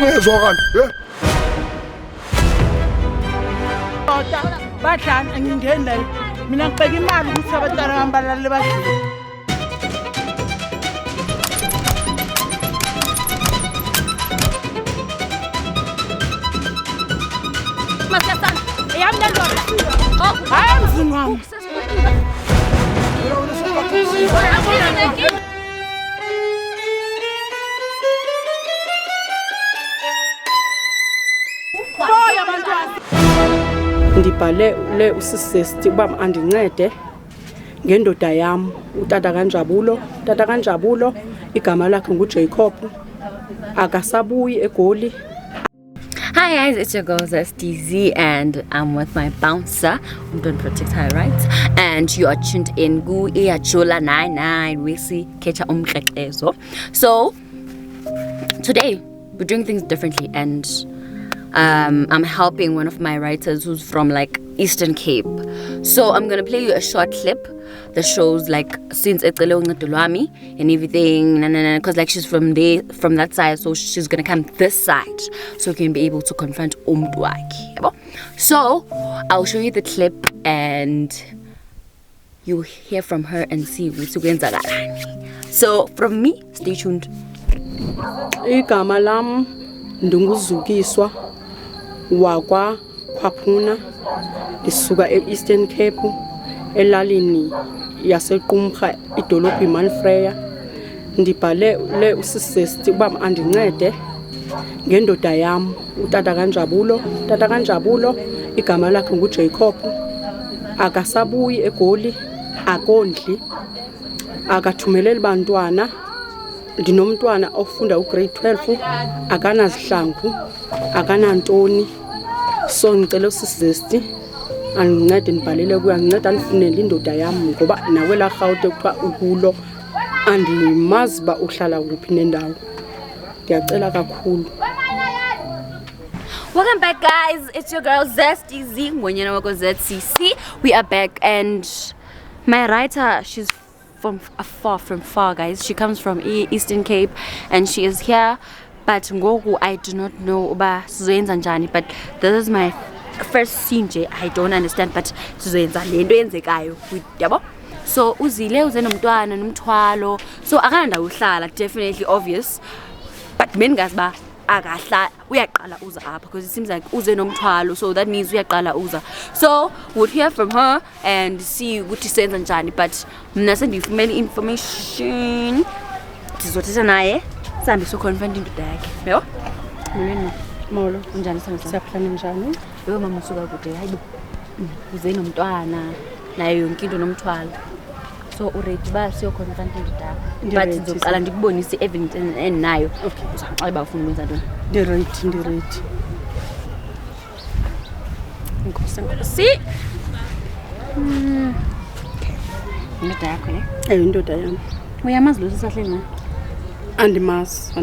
ungezwa kanti bahlanu angingeni la mina ngibheka imali ukuthi abantwana bami balale badlile Masiyasana eyami lendona hayi mzini wami ndibhale le usisesti uba andincede ngendoda yam utata kaNjabulo igama lakhe nguJacob akasabuyi eGoli. Hi guys, it's your girl SDZ and I'm with my bouncer. I'm doing Protect High Rights and you are tuned in Gu Iyajula 99 Wisi Kecha Umkreklezo. So today we're doing things differently and I'm helping one of my writers who's from like Eastern Cape. So I'm gonna play you a short clip that shows like since Ecele Ungadulwami and everything, because like she's from there, from that side, so she's gonna come this side so we can be able to confront Umdwaki. So I'll show you the clip and you'll hear from her and see what's going on. So from me, stay tuned. Igama lam ndunguzukiswa wakwa Khwaphuna lisuka eEastern Cape elalini yaseQumrha idolophu iManfreya. Ndibhale le usisesti uba andincede ngendoda yam utata kaNjabulo igama lakhe nguJacob akasabuyi eGoli akondli akathumeleli bantwana. Ndinomntwana ofunda ugrade 12 akanazihlangu akanantoni. So ngicela usisesti andincede ndibhalele kuya nginceda ndifunele indoda yam ngoba nawe la Gaute kuthiwa ukulo andimazi ba uhlala kuphi nendawo. Ndiyacela kakhulu. Welcome back guys, it's your girl ZSTZ Ngonyana wako ZCC. We are back and my writer, she's from far guys. She comes from Eastern Cape and she is here. But ngoku I do not know uba sizoyenza njani, but this is my first scene nje. I don't understand but sizoyenza lento yenzekayo yabo. So uzile uze nomntwana nomthwalo, so akanda uhlala definitely obvious, but bengazi ba akahla uyaqala uza apha because it seems like uze nomthwalo, so that means uyaqala uza. So we'll hear from her and see ukuthi senza njani, but mina sendifumene information sizothetha naye sambe so confront indoda yakhe. Yebo? Molweni. Molo. Unjani sasa? Siyaphila njani? Yebo mama usuka kude hayibo. Uze nomntwana naye yonke into nomthwalo. So already ba siyo confront indoda yakhe. But ngizoqala ndikubonise evidence eninayo. Okay. Uzaqala ba ufuna ukwenza ntoni? Ndi-ready. Nkosi. Indoda yakho le? Indoda yami. Uyamazi lo sisahleli naye? Andimazi.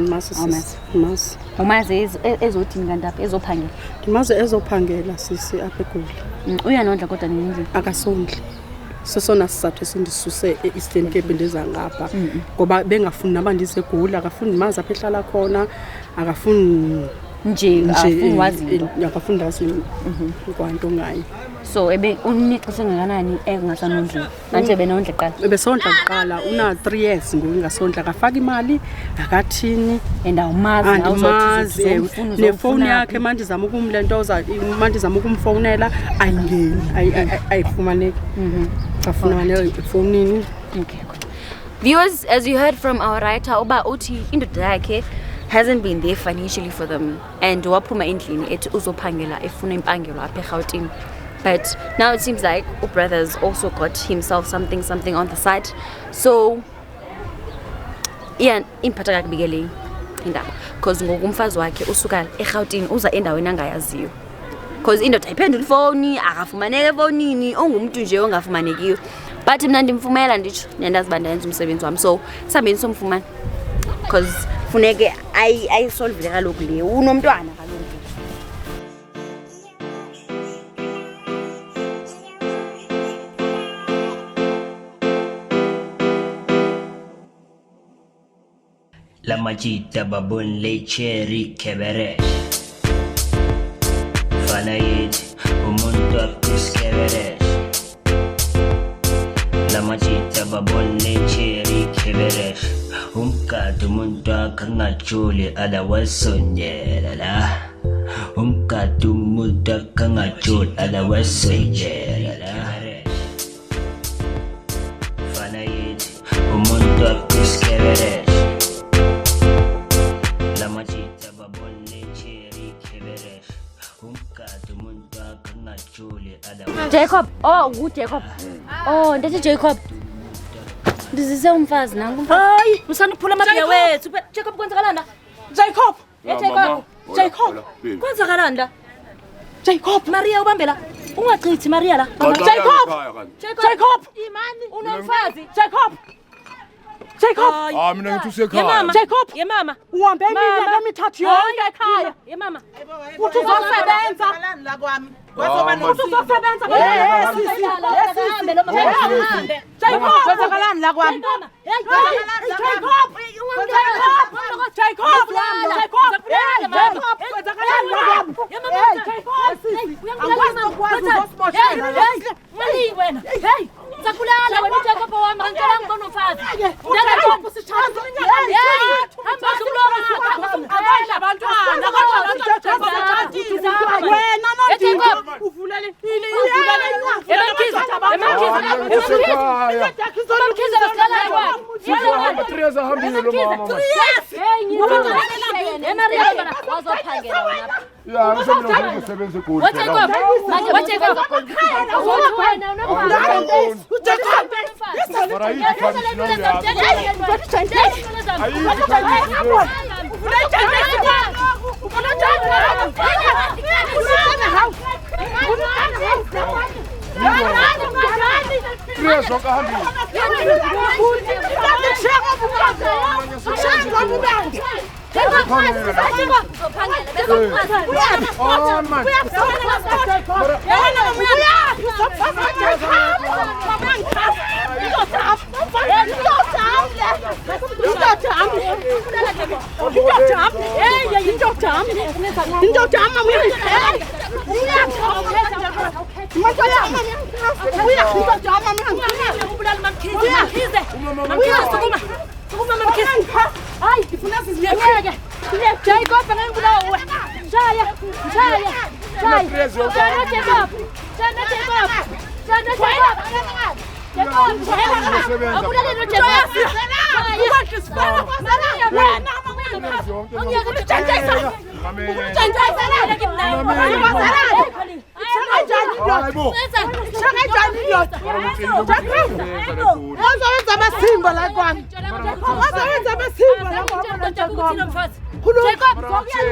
Umazi ezothini kanti apha ezophangela? Ndimazi ezophangela sisi apha eGoli. Uyanondla kodwa nini? Akasondli. Sesona sizathu sindisuse eEastern Cape ndiza ngapha ngoba bengafuni naba ndiseGoli, akafuni mazi apha ehlala khona, akafuni nje afuni wazi akafuni wazi kwanto ngayo. So ebe unixesha ngakanani engasanondla? Manje benondla qala. Ebesondla kuqala una 3 years ngoku ngasondla, akafaka imali akathini and awumazi awuzothi nefoni yakhe manje zama ukumlentoza manje zama ukumfonela ayingeni ayifumaneki. Afumanele efonini. Okay. Viewers, as you heard from our writer uba uthi indoda yakhe hasn't been there financially for them and waphuma endlini ethi uzophangela efuna impangelo apha eGauteng. But now it seems like brothers also got himself something on the side. So yeah, imphatha kakubikele indaba because ngoku umfazi wakhe usuka eGauteng uza endaweni angayaziyo. Because indoda ayiphendula ifoni, akafumaneke efonini, ongumuntu nje ongafumanekiyo. But mina ndimfumela nditsho nyandazi bandayenza umsebenzi wami. So sambeni somfumana because funeke ayisolve kaloku le unomntwana kaloku. La majita babun le cherry keberesh Fana yeti umuntu apis keberesh La majita babun le cherry keberesh Umkadu umuntu akangajuli ala wasonyela la Umkadu umuntu akangajuli ala wasonyela la Fana yeti umuntu apis keberesh Jacob, oh, good Jacob. Oh, that's Jacob. This is umfazi nangu. Hayi, usaniphula amabiya wethu. Jacob kwenzakalanda? Jacob. Jacob. Jacob. Kwenzakalanda? Jacob. Maria ubambela. Ungachithi Maria la. Jacob. Jacob. Imani unomfazi. Jacob. Jacob. Mina ngithi usekhaya. Jacob. Ye mama. Uhambe iminyaka emithathu yonke ekhaya. Ye mama. Uthi uzosebenza. Uzosebenza. Jacob. Kwenzakalani la kwami? Jacob. Sakulala wena Jacob wami ngicela ngibone umfazi. Ndala Jacob sithatha. Hamba kulona abadla abantwana wena nondini uvulele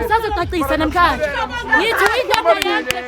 Sazoqaqisa namhlanje. Yithi indaba yakhe.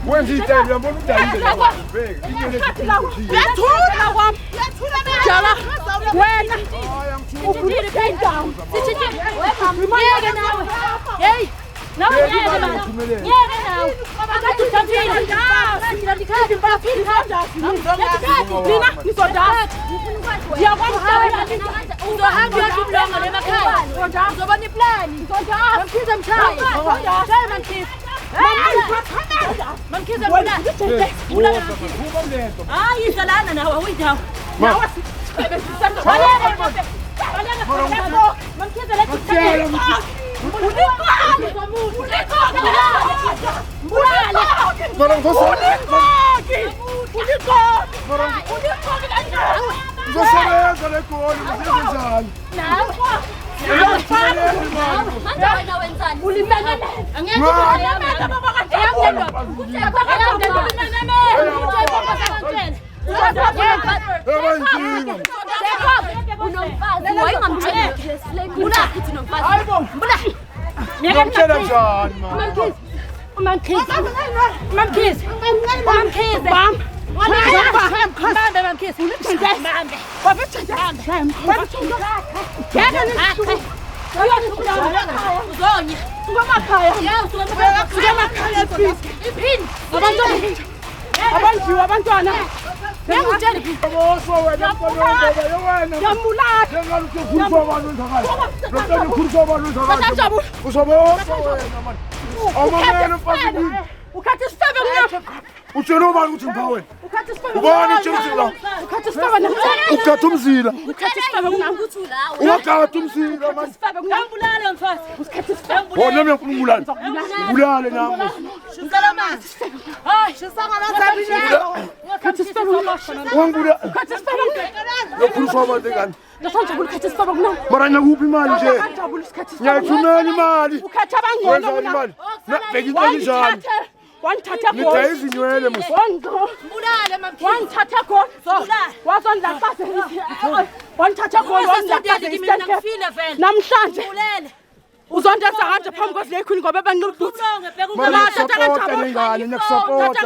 wenza ithemba yabona udayile bheki inyene Yathula kwami. Jala. Wena. Ufuna down. Sithi wemamyeke nawe. Hey. Nawe yeke baba. Yeke nawe. Akathuthile. Ndikhadi mfafini khanda. Mina ngizodasa. Ngiyakwazi uzohamba uyaqhubulonga lemakhaya. Uzobona iplan. Mamkhize mshaye. Mshaye mamkhize. Mamkhize bona. Hayi izalana nawe awuyindawo. Nawe mamkhize lethi. Uzosebenza legoli msebenzani abantwana utshela ubani ukuthi ngiphawe ubani utshela ukhatha umzila ukhatha umzila Ngambulala mfati. wona mina ngibulale ngibulale nami Hayi, sisangala wangibulala yokhulisa abantu ngani mara nakuphi imali nje ngiyayithumela imali wenza imali bheka into njani wangithatha ngidaya izinywele musa Mbulale mamkhize. wangithatha khona wazondlaqaza wangithatha khona namhlanje uzondenza kanje phambi kwezile khuni ngoba bengiqudutha masapota nengane nekusapota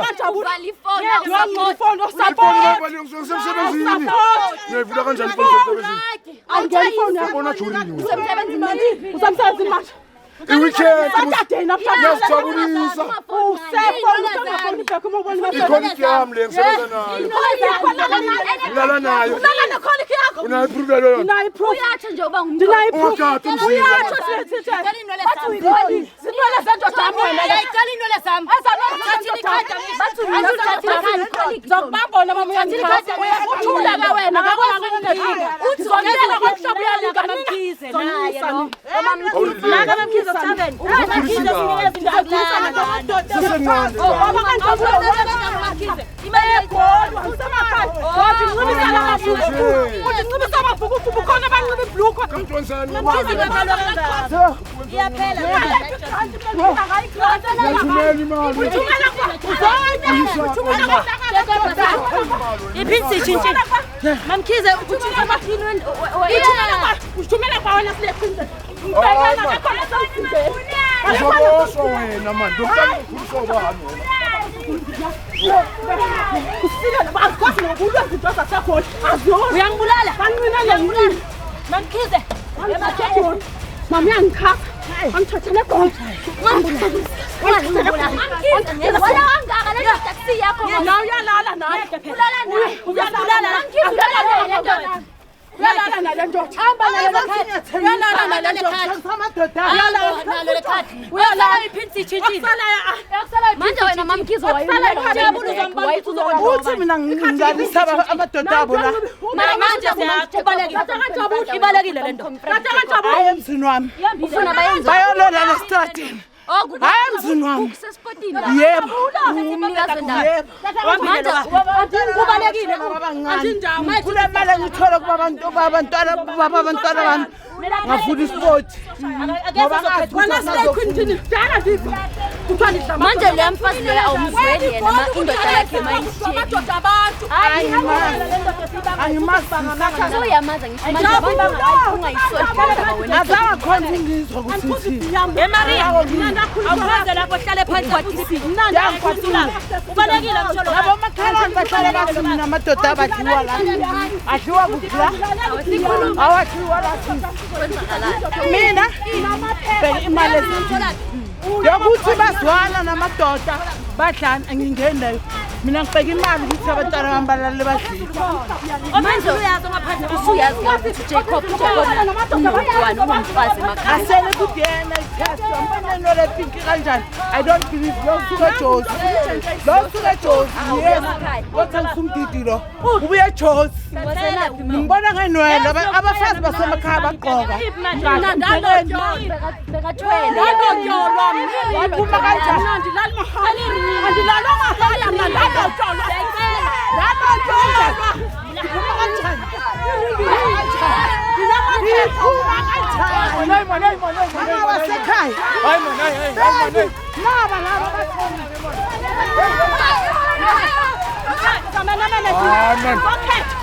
ngifona usapota ngisemsebenzini ngiyivula kanjani ifoni angiyifoni yabona jurini usamsebenzini manje iweekend Saturday namhlanje ngiyazijabulisa ikhoniki yami le ngisebenza nayo ngilala nayo unayo iproof leyo Uyatsho nje uba ngumntwana. ungakhatha umzila Qala inwele zami. Yayicala inwele zami. Thathini ikhadi ami. zokubabona uthula ka wena Uthi zonela komhlobo uyalika mamkhize naye no. Naka mamkhize 7. Mamkhize sinikeza sesencane mamkhize. Imali yegolwa usemakhaya. uncibisa amabhuku bukhona abanciba ibhlukwe kamntwansani Mamkhize ngakalo kanjani. Iyaphela. ngiyayithumela imali Iphinsi tshintshe. Mamkhize uthumela amaphini uthumela kwawona silekhwini uzoboswa wena mani ndokuqala ukukhulisa ubani wena uyangibulala. Mamkhize. mama uyangikhafa angithathele khona nawe uyalala naye uyalala nale ndoda Manje wena mamkhize uthi mina ngingalisaba amadoda abo la ibalekile le nto. hayi emzini wami ufuna bayenza bayolola lesitrateni hayi emzini wami yebo Kubalekile kule mali engithola kuba abantwana bami ngafuna isport manje le mfazi le awumzweli yena indoda yakhe mayishiye amadoda abantu So uyamaza ngisho manje ungayisona wena. Azakhona ngizwa ukuthi Maria, awuze lapho hlale phansi mnandi akukhulula. Ubalekile mtholo. yabo makhalani bahlala kahle mina amadoda abadliwa la. Adliwa kudla. Awathiwa la. Mina bheka imali ezinhle. Yokuthi bazwana namadoda badlana angingene mina ngibheka imali ukuthi abantwana bami balale badlile. Manje uyazi ngaphandle Usuyazi ukuthi Jacob umuntu umfazi emakhaya. Asele kudena ithathu ambona nole pink kanjani. I don't believe lo suka Jozi. Lo suka Jozi. Yes. Wathi umdidi lo. Ubuye Jozi. Ngibona ngenwele abafazi basemakhaya bagqoka. Bekathwele. Waphuma kanjani? Andilalo mahali mna lado jolo. Lado jolo. Uphuma kanjani? Wasekhaya. Hayi mona, hayi mona. Laba laba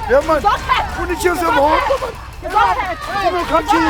Yeah, man. When the children are home, you come to me.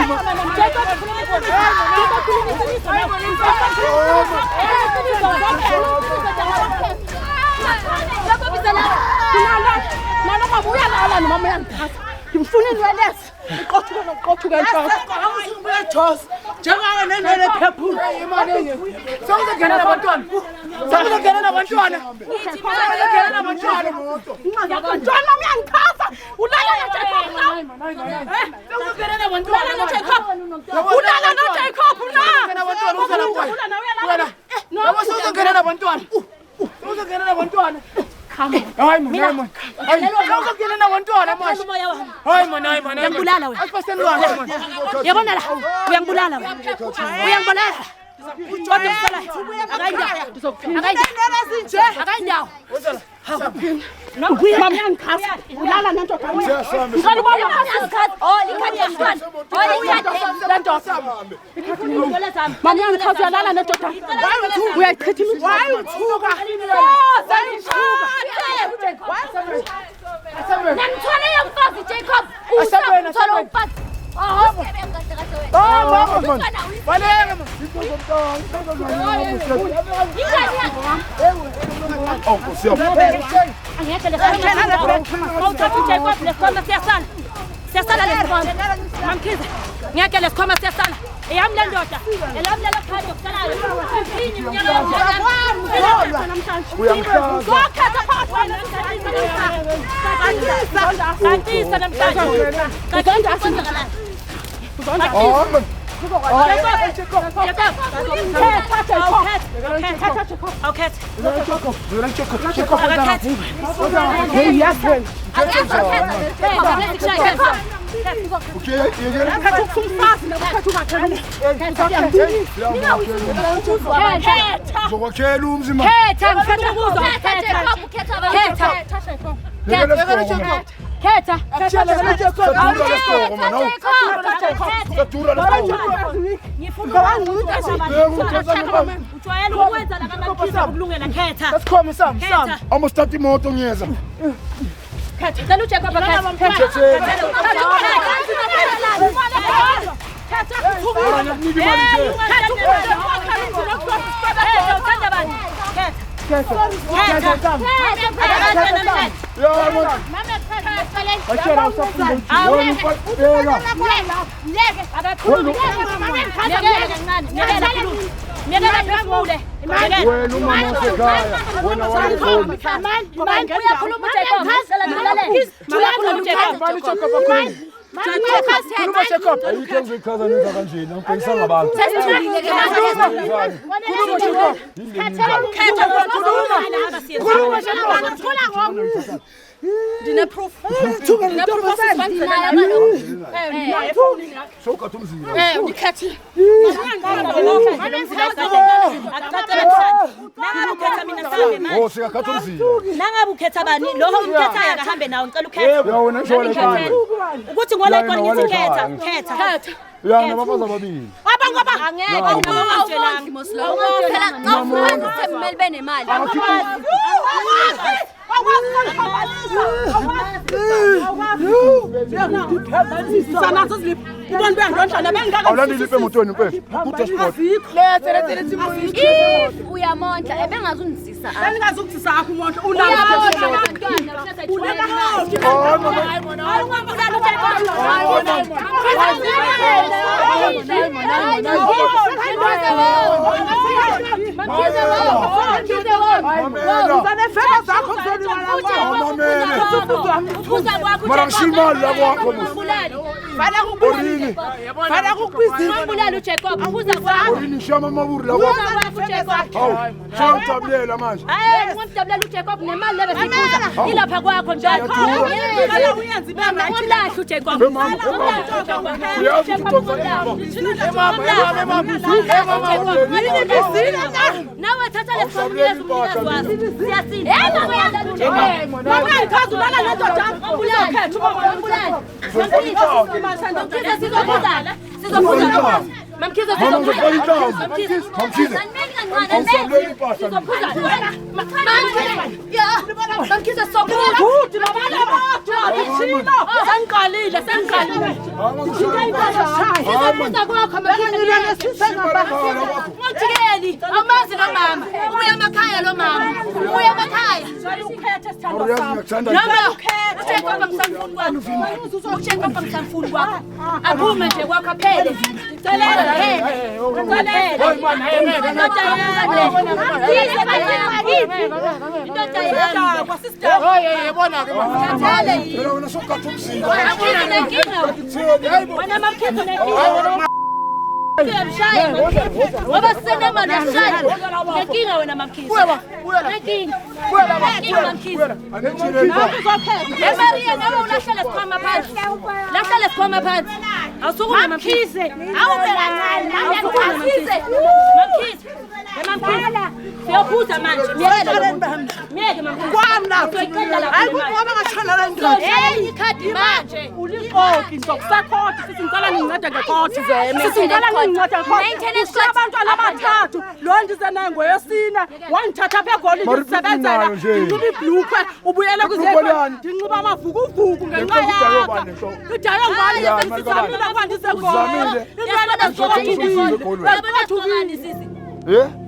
I'm start imoto ngiyeza. Sanazo ziliphi? Ubona bengondlana bengaka. Awulandile emotweni mfethu. Put sport. Uyamondla ebengazundisisa apha. Bengazukuzisa apha umuntu Mbulala uJacob ubuza kwakho. Orini shama maburi la kwakho. Hawu, shawutablela manje. Hayi ngomdabulela uJacob nemali lebe sibuza. Ilapha kwakho njalo. Ngicela uyenze Mbulala uJacob. Uyazi ukutonsa Nawe thatha lesifamiyezi umnikazi wazi. Siyasinda. Mamkhize wangithatha apha eGolide ngisebenzela nginciba ibhlukwe ubuyela kuzekho nginxiba amavukuvuku ngenxa yakho idayo ngani sizamile ukuba ndiseGolide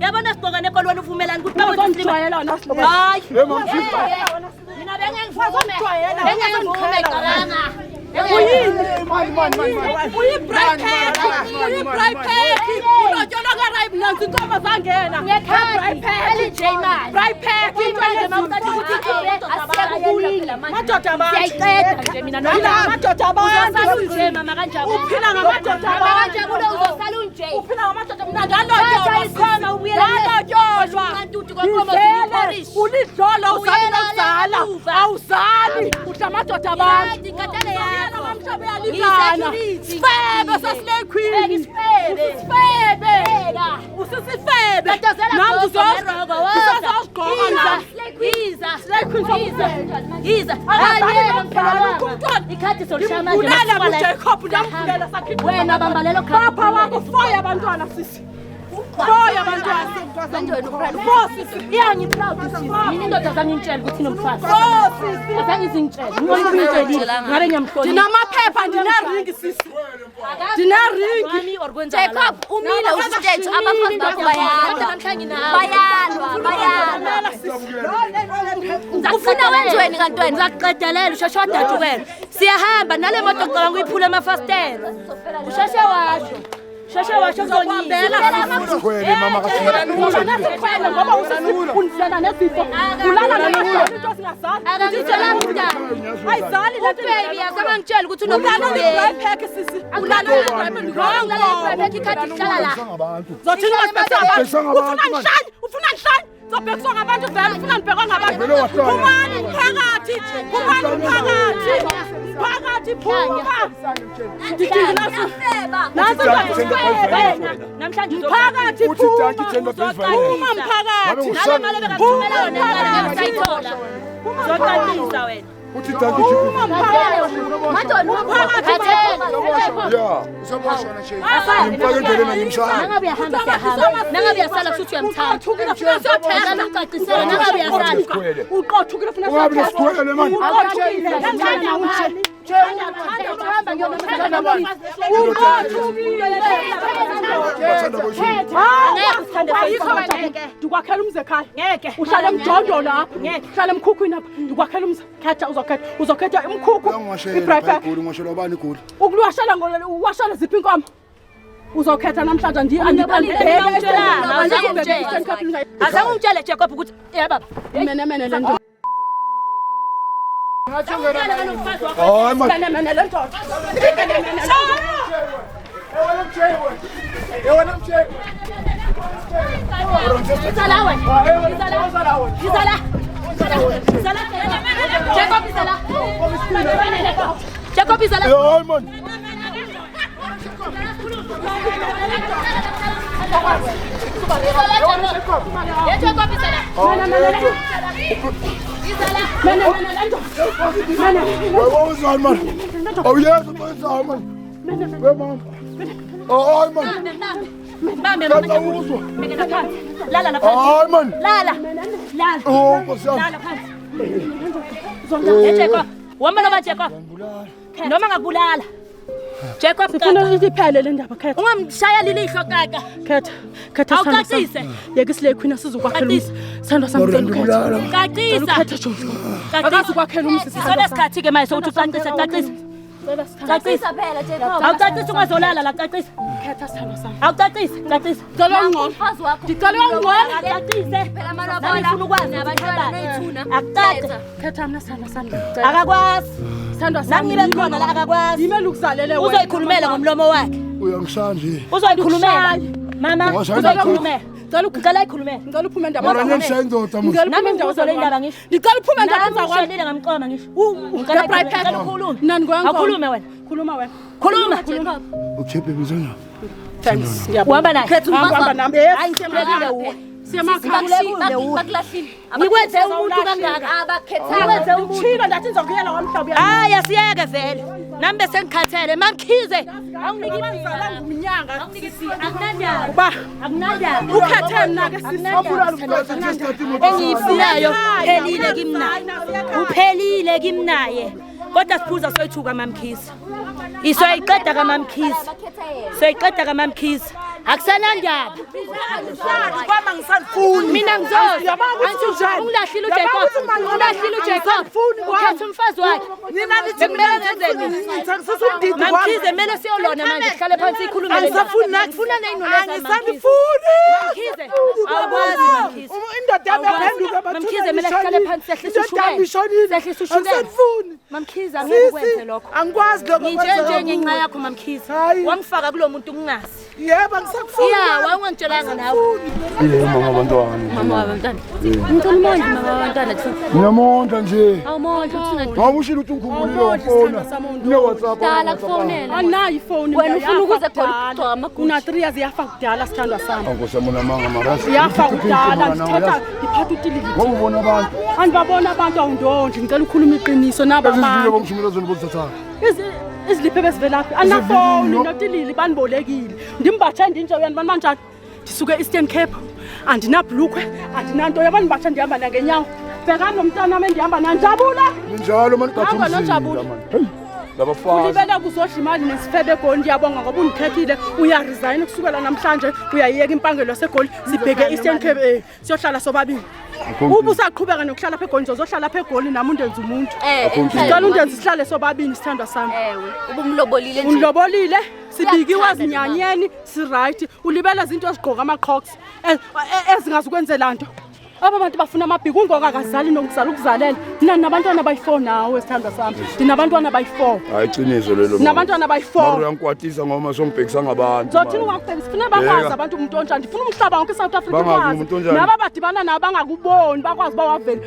yabona sigqoka nekolweni uvumelani ukuthi babonjwayelana hayi mina bengengivume cabanga ndinamaphepha ndinaringi sisi ndinaringi Jacob umile ustage abafazi bakho bayalwa ufuna wenziweni kantweni ngizaqedelela usheshe wadadukwela siyahamba nale moto ngicabanga uyiphula amafastela usheshe washo kuzonyibela Kwele mama ngoba usifuna nezifo ulala into singazazi akangitshela umntana ayizali lento baby yasamangitshela ukuthi unomntana pheke sisi ulala ikhathi ihlala la zothina ufuna nhlani zobhekiswa ngabantu vele ufuna nibhekwa ngabantu kumani phakathi phuma namhlanje phakathi phuma zoqalisa wena uthi danki chipu impake endleleni ngimshaya nangabe yasala futhi uyamthanda sophela ucacisela nangabe yasala uqothukile ungabi nesikhwele manje Ndikwakhela umzi ekhaya. Ngeke. Uhlala emjondo lapha. Ngeke. Uhlala emkhukhwini apha. Ndikwakhela umzi. Khetha uzokhetha imkhukhu. Ibreka. Ngwashela bani igoli? Ukuwashela uwashela ziphi inkomo? Uzokhetha namhlanje Azangumtshele Jacob ukuthi baba. Mene le nto. Hayi man. Mene le nto. Jacob izala. Hayi man. Noma ngakubulala Jacob Ufuna iphele le ndaba khetha. ungamshaya lilihlo kaka Khetha awucacise yeke sile queen asizokwakhela sandwa samcela ukhetha. cacisa Ukhetha Jojo. Akazukwakhela umsisi. Sola sikhathi ke manje ukuthi ucacise cacisa phela Jacob. awucacisa ungazolala la cacisa Khetha sandwa sami. awucacisa cacisa Cela ungqono. Umfazi wakho. Ndicela ungqono. cacise Phela mara nami ngifuna ukwazi abantwana nethuna. akucace Khetha mina sandwa sami. akakwazi Sandwa nami sami. ngibe khona la akakwazi Yimele ukuzalele wena. uzoyikhulumela ngomlomo wakhe Uyangishanje. uzoyikhulumela mama uzoyikhulumela Ngicela ikhulumela ngicela uphume endaba Mara zakho. ngishaye indoda manje. Ngicela nami uphume endaba ngizole zakho. indaba ngisho Ngicela uphume endaba nami zakho. ngishonile ngamqoma ngisho Ngicela Ngicela ukhulume. Nani ngoyankomo. Awukhulume wena Khuluma wena. khuluma Jacob. Ukhephe bizona. Thanks. uhamba naye Uhamba nami. hayi siyamlekile uwe Bakulahlile. Nikwenze umuntu kangaka Abakhethanga. Uchilo ndathi ngizokuyela kwamhlobo yami. hayi asiyeke vele nami bese ngikhathele mamkhize awuniki Ngizala nguminyanga. akunandaba Ba akunandaba ukhethe mina ke sisi. engiyifunayo uphelile kimnaye uphelile kimnaye kodwa siphuza soyithuka mamkhize isoyiqeda kamamkhize soyiqeda kamamkhize akusanandaba Kwama ngisanifuni. mina ngizozi ungilahlile uJacob ukhetha umfazi wakhe Nina nithi bekumele ngenzeni ngisasumdidi kwami. mamkhize kumele siyolona manje sihlale phansi ikhulume Angisafuni nathi. ufuna neyinolezana Angisanifuni. mamkhize awukwazi mamkhize Indoda yami yaphenduka mamkhize kumele sihlale phansi sehlise ushukela sehlise ushukela Angisanifuni. mamkhize angeke ukwenze lokho Angikwazi lokho. nginjenje ngenxa yakho mamkhize Hayi. wangifaka kulo muntu ungazi Yebo angisakufuni. ya wawungangitshelanga nawe Mama abantwana. Mama wabantwana. Ngicela umonde mama wabantwana. Ngiyamonda nje. Awumonde uthuna. Ngabe ushilo ukuthi ungikhumbulile wafona. Ne WhatsApp. Dala kufonela. Anayi ifoni. Wena ufuna ukuze gqoka amagulu. Una 3 years yafa kudala sithandwa sami. Angosamona manga marasi. Yafa kudala ngithetha ngiphatha utilili. Ngokubona abantu. Andibabona abantu awundonje ngicela ukhuluma iqiniso naba Ezizile abantu. bomshumela zona bozithatha. Iziliphe bezivelaphi anafoni notilili banibolekile ndimbathe ndinje uyani bani manjani ndisuke Eastern Cape andinabhlukwe andinanto yabani bathe ndihamba nangenyawo bhekani nomntana wami endihamba nanjabula Njalo manje Hamba noJabula. Hey. Labafazi. ulibele kuzodla imali nesifebe egoli ndiyabonga ngoba undikhethile uyaresign kusukela namhlanje uyayiyeka impangelo segoli sibheke Eastern Cape siyohlala sobabili ubu usaqhubeka nokuhlala phe egoli uzohlala phe egoli nami undenza umuntu ngicela undenza sihlale sobabili sithandwa sami Ewe, ubumlobolile nje. unilobolile sibikiwe zinyanyeni si right ulibela izinto ezigqoka amaqhox ezingazukwenzela nto aba bantu bafuna amabhiki ungoka akazali nokuzala ukuzalela nani nabantwana bayi4 nawe sithandwa sami ndinabantwana bayi4 Hayi qiniso lelo. nabantwana bayi4 uyangikwatisa ngoma songibhekisa ngabantu. zothini ungakubhekisa sifuna bakwazi abantu umuntu onjani ndifuna umhlaba wonke eSouth Africa Bangazi ukwazi umuntu onjani. naba badibana nabo bangakuboni bakwazi bawavele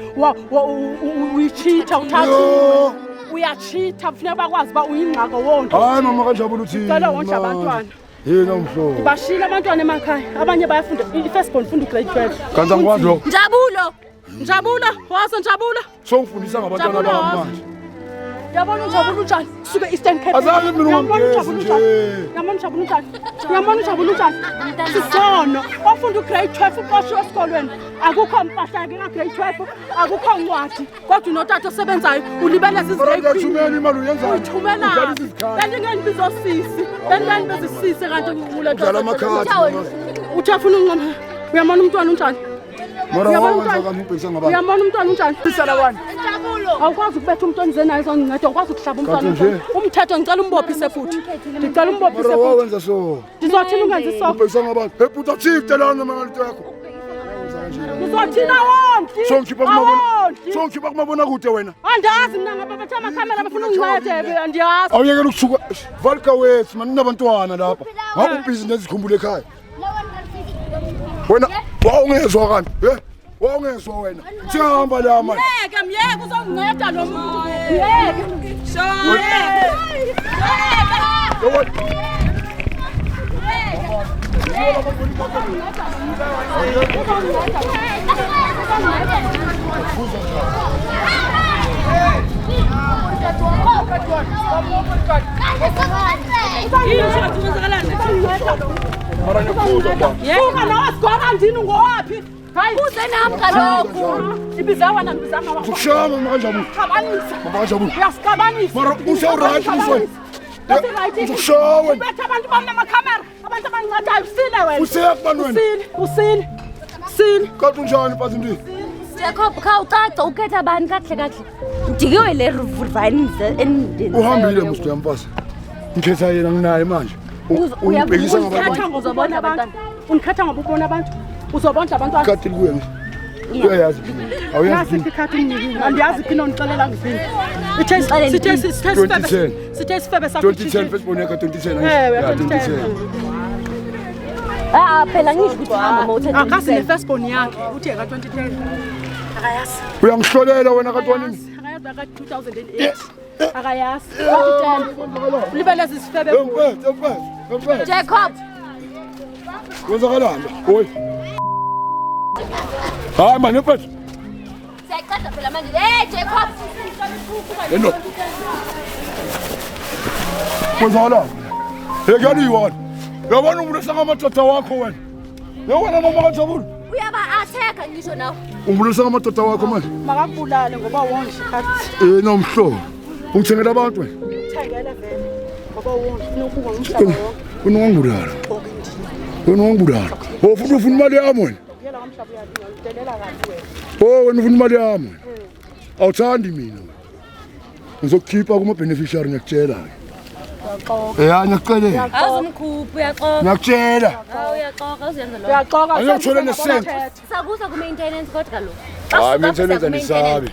uyicheater uthatha Yo. uyacheater kufuneka bakwazi ba uyingqako wonke Hayi mama kanjabula uthini. Cela wonke abantwana. Yena umhlobo. bashila abantwana emakhaya abanye bayafunda i-first born funda grade 12 Kanti angikwazi lokho. Njabulo. njabula wazi njabula Songifundisa ngabantwana Jabula bami wazi. manje. Yabona ujabula utshani suke Eastern Cape. Azange mina Yabona ungangezi ujabula nje. utshani. Yabona ujabula utshani. Yabona ujabula utshani. Sisono ofunda ugrade 12 uqoshwe esikolweni. Akukho mpahla ke grade 12, akukho ncwadi. Kodwa unotata osebenzayo ulibeleza izigreyi. Thumela imali uyenzani? Uthumela. Bendingendibizo sisi. Bendingendibizo sisi kanti ngule nto. Udlala amakhadi. Uthafuna unqama. Uyabona umntwana unjani? Mara wawenza kamubhekisa ngabantu. Uyabona umntwana unjani? Isala wani. Awukwazi ukubetha umuntu ondizenayo zonginceda, ukwazi ukuhlaba umntwana. Umthetho ngicela umbophise futhi. Ngicela umbophise Mara futhi. wawenza so. Ndizothina ungenzi so. Ubhekisa ngabantu. Hey puta chief telana mangalito yakho. Ndizothina wonke. Songikhipha kumabona kude wena. Andazi mina ngaba bethe amakhamera bafuna ungincede andiyazi. Awuyekela ukusuka valka wethu mani nabantwana lapha. Ngaku business ikhumbule ekhaya. Wena wawungezwa kanti wawungezwa wena sihamba la manje Myeke uzonginceda lo muntu myeke Suka nawe sigwama ndini ngowaphi? Hayi uzenami kaloku. Ibizawa nambizanga wakho. ukushama manje Xabanisa. manje Uyasixabanisa. mara usawuright mfowethu ukushawa Bethe abantu bamnamakhamera, abantu abangincadayo usile wena. useyakubani wena Usile. kanti unjani phansi ndi Jacob khawucaca ukhetha abantu kahle kahle. Ndikiwe le vine endini. uhambile musi yampasa ngikhetha yena nginaye manje ubhekisa ngabantu Ukhetha ngozobona abantu. Unikhetha ngoba ubona abantu. Uzobona abantwana. khathi kuye uyayazi awuyazi Nasi ikhathi ngini. Andiyazi phino ngixelela ngizini. Sithe sifebe sakho. 2010 first born yakhe 2010 Ewe, Yeah, 2010. Phela ngisho ukuthi hamba mawuthetha. Akasi ne-first born yakhe uthi eka 2010. Akayazi. uyangihlolela wena katwanini Akayazi aka 2008. Akayazi. 2010. Libeleza isifebe. Empethe Jacob. kwenzakalani oy hayi manje empethe Siyaqeda phela manje. Hey Jacob. endo kwenzakalani yekuyaliyiwona yabona umuntu esangamadoda wakho wena yewena noma kajabula Uyaba atheka ngisho nawe. umuntu esangamadoda wakho manje Makakubulale ngoba wonke ikhathi. nomhlobo ungithengela abantu wena Thengele vele. Ngoba wonke nokuba umhlaba wonke. unongibulala unongibulala futhi ufuna imali yami wena Yela kamhlaba uyalidelela kahle wena. wena ufuna imali yami wena awuthandi mina ngizokukhipha kuma-beneficiary ngiyakutshela-ke ngiyakucelela Awuzumkhuphi uyaxoxa. ngiyakutshela Uyaxoxa uzenza lo. Uyaxoka. Angiyothola nesenti. Sakuza ku maintenance kodwa kaloku. hayi maintenance andisabi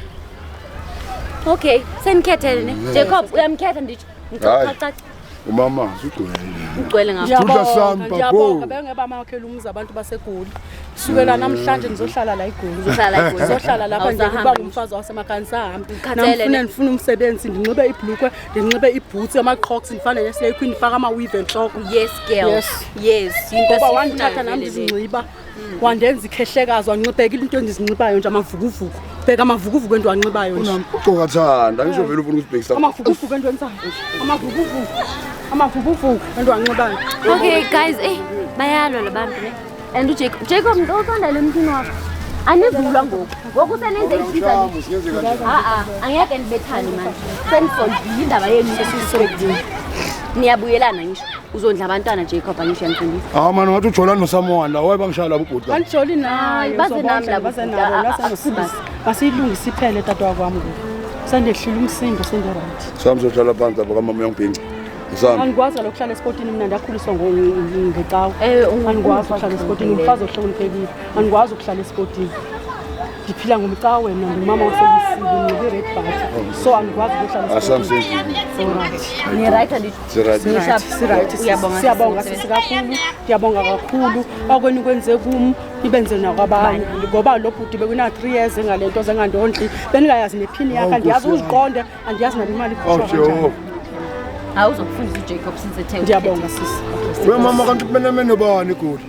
Okay, sendikhethele ne. Jacob uyamkhetha ndithi. Ngicocacacca. umama sigcwele Ugcwele ngapha. Thula sami, babo. Ngiyabonga bengeba amakhela umuzi abantu baseGoli. Sukela namhlanje nizohlala la eGoli. Uzohlala la eGoli. Zizohlala lapha nje Awusahamba kuba ngumfazi wasemakhaya sahambi. Ngikhathele ne. Ngifuna umsebenzi ndinxibe ibhlukwe, ndinxibe iboots, ama-crocs, ndifane neslay queen ndifaka ama-weave enhloko. Yes girl. Yes. Yes. Into Ngoba esifunayo wandithatha nami vele le. ndizinxiba. Wandenza ikhehlekazi wanxiphekile into endizinxibayo nje amavukuvuku. Bheka amavukuvuku endiwanxibayo nje. ucoka thanda ngisho vele ufuna ukusibhekisa Amavukuvuku endiwenzayo. Amavukuvuku endiwanxibayo. Okay guys, bayalwa labantu ne. And Jacob ngicela le mthini wakho. Anivulwa ngoku. Ngoku senenze isiza. Angeke nibethane manje. Senisolvile indaba yenu sesisolvile. Niyabuyelana ngisho. Uzondla abantwana Jacob angisho yamfundisa. mani ngathi ujolani nosamowana waye bangishaya labo ubhuti Bandijoli nayo. Baze nami labo baze nabo. Nasenosibasi. Masiyilungise iphele dadewabo ngoku. Sendehlile umsindo senderight. sami zohlala phansi apha kamama uyangibhinca sami Angikwazi lokuhlala esportini mina ndakhuliswa ngecawe. Angikwazi ukuhlala esportini umfazi ohloniphekile. Angikwazi ukuhlala esportini. Ndiphila ngomcawe wena ngumama waselisile ngibe red button. So angikwazi ukuhlala esportini. Ni right and Siyabonga sisi kakhulu. Ngiyabonga kakhulu. Bakweni kwenze kum ibenze nakwabanye. Ngoba lo bhuti bekuna 3 years engalento zengandondli. Benikayazi nephini yakhe andiyazi uziqonde, andiyazi nalimali ikhishwa kanjani. awuzokufundisa uJacob since ethe. Ngiyabonga sisi. we mama kanti kumenemene bani egoli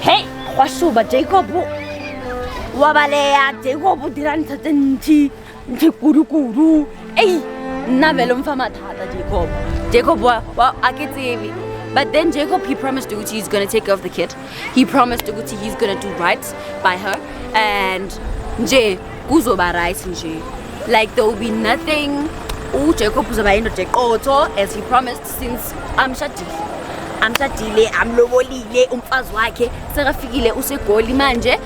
Hey, kwashuba Jacob. Wabaleya Jacob udirani thathe nthi guruguru Hey, navele umfama tata Jacob. Jacob akitivi. But then Jacob, he promised Uguti he's gonna take care of the kid. He promised Uguti he's gonna do right by her. And nje kuzoba right nje. Like there will be nothing. Jacob uzoba into Jacob as he promised since I'm shadile, I'm lobolile, umfazi wakhe sekafikile usegoli manje.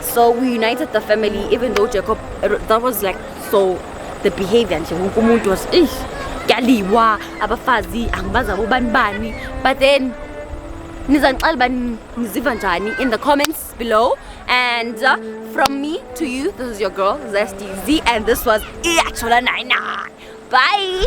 So we united the family, even though Jacob, that was like so the behavior nje wonke umuntu was Galiwa, abafazi, angibaza bobani. But then nizanixela bani niziva njani in the comments below. And from me to you, this is your girl Zesty Z, and this was Iyachola 99. Bye.